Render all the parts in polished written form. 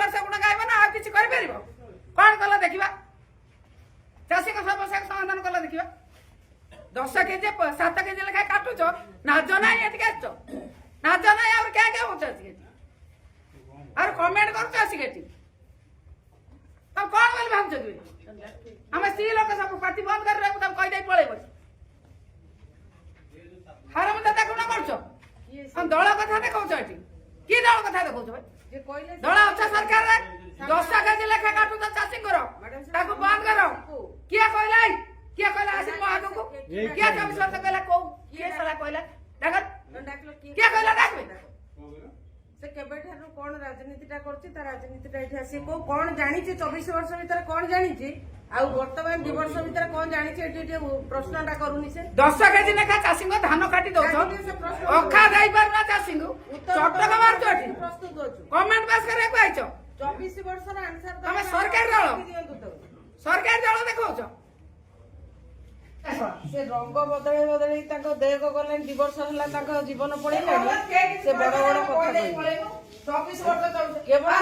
वर्ष गुण गायब ना आ किसी कर परिबो कोन कला देखिबा चासी को समस्या समाधान कला देखिबा 10 केजी 7 केजी लेखा काटुछ नाज नाही एति काटछ नाज नाही और क्या क्या होछ अछि और कमेंट करछ अछि केति तब कोन बोल भाबछ तू हम स्त्री लोक सब पार्टी बंद कर रे तब कहि दे पळेबो हारम दादा कोन करछ हम दल कथा देखौछ एति की दल कथा देखौछ भाई जे कहले दल अच्छा सरकार रे 10 केजी लेखा काटु त चासी करो ताको बंद करो किया कहला आसी महादो को किया 24 वर्ष कहला को किया साला कहला डाकत किया कहला डाकबे से केबे ठारू कोन राजनीतिटा करछि त राजनीतिटा एठी आसी को कोन जानि छै 24 वर्ष भीतर कोन जानि छै आ वर्तमान 2 वर्ष भीतर कोन जानि छै एठी प्रश्नटा करूनी से 10 केजी लेखा चासी को धान काटी दउछ अखा दाई परना चासी को चटक मारछ एठी प्रस्तुत होछु कमेंट पास करे को आइछ 24 वर्ष रा आंसर तमे सरकार दल देखौछ से रंग बदले देह गले 2 वर्ष है जीवन पड़ेगा से बड़ बड़ कथा 24 वर्ष केवल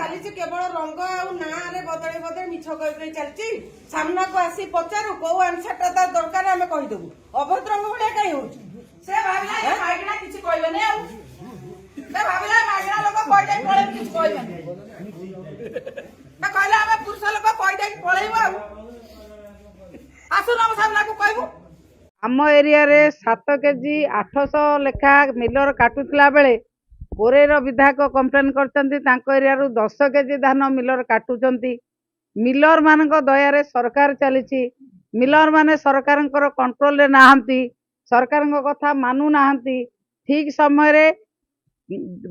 चली केवल रंग आे बदले बदले मिछ कही चलती सामना को आसी पचारू कौ आंसरटा तार दरकार आम कहीदेबू अभद्र रंग भाया कहीं हो किसी कहबे मागणा लोक कहले पळे किछ कहबे कहले आम पुरुष लोक कहीदे पळेबो आसु हम सामना को कहबू आम एरिया रे 7 केजी 800 लेखा मिलर काटुला बेले कोरेर विधायक कंप्लेन करछंती तांको एरिया रु 10 केजी धान मिलर काटुचंती मिलर मानक दया रे सरकार चलीची मिलर माने सरकारंकर कंट्रोल रे नाहंती सरकारंक कथा मानु नाहंती ठीक समय रे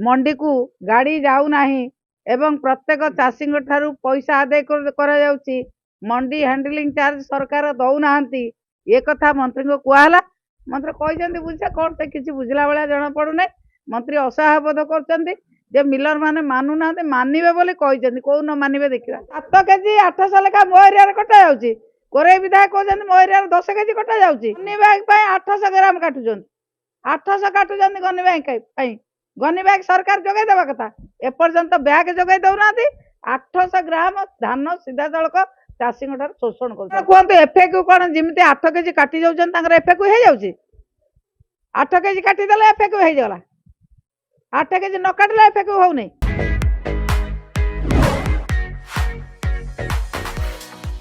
मंडी को गाड़ी जाऊ नाही एवं प्रत्येक चाषी ठारू पैसा आदाय करा जाउची मंडी हैंडलिंग चार्ज सरकार दौ नाहंती ये कथा मंत्री को कहला मंत्री कहते बुझे कौन से किसी बुझला भाया जना पड़ूना मंत्री असहाय बोध कर मिलर माने मानु ना मानवे बोली कहते कौ न मानवे देखा 7 केजी 800 लेखा मो एरिया कटा जाऊँगी कोरे विधायक कहते मो एरिया 10 केजी कटा जाऊँगी गनी बैग 800 ग्राम काटुंट 800 काटुंट गनी बैग गनी बैग सरकार जोगे देवा कथा एपर्यंत बैग जोगे दौना 800 ग्राम धान सीधा सड़क चाषी शोषण कर कहतु एफएक्यू कौन जमी 8 केजी काटी जाऊँ एफएक्यू हो जाऊँगी 8 केजी काटिदेले एफएक्यू हो गला 8 केजी न काटिले एफएक्यू हो नहीं।